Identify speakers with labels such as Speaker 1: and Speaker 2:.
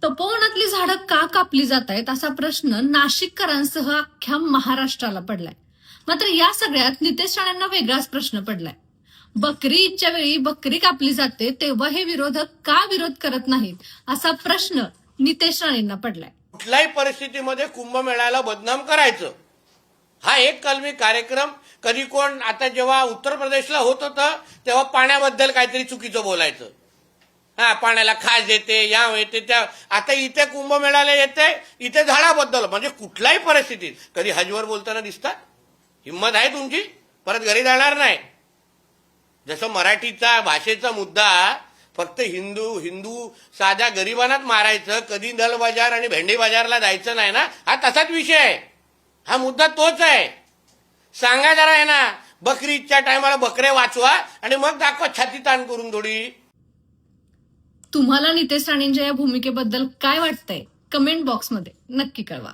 Speaker 1: तपोवनातली झाडं का कापली जात आहेत असा प्रश्न नाशिककरांसह अख्ख्या महाराष्ट्राला पडलाय. मात्र या सगळ्यात नितेश राणेंना वेगळाच प्रश्न पडलाय. बकरी ईदच्या वेळी बकरी कापली जाते तेव्हा हे विरोधक का विरोध करत नाहीत असा प्रश्न नितेश राणेंना पडलाय.
Speaker 2: कुठल्याही परिस्थितीमध्ये कुंभमेळ्याला बदनाम करायचं हा एक कलमी कार्यक्रम. कधी कोण आता जेव्हा उत्तर प्रदेशला होत होतं तेव्हा पाण्याबद्दल काहीतरी चुकीचं बोलायचं. पाण्याला खास येते या येते त्या. आता इथे कुंभमेळ्याला येते इथे झाडाबद्दल. म्हणजे कुठल्याही परिस्थितीत कधी हजवर बोलताना दिसतात. हिंमत आहे तुमची, परत घरी जाणार नाही. जसं मराठीचा भाषेचा मुद्दा फक्त हिंदू साध्या गरिबांनाच मारायचं, कधी दल बाजार आणि भेंडी बाजारला जायचं नाही ना, हा तसाच विषय आहे. हा मुद्दा तोच आहे. सांगा जरा आहे ना, बकरी ईदच्या टायमाला बकरे वाचवा आणि मग दाखवा छाती ताण करून थोडी.
Speaker 1: तुम्हाला नितेश राणेंच्या या भूमिकेबद्दल काय वाटतंय कमेंट बॉक्समध्ये नक्की कळवा.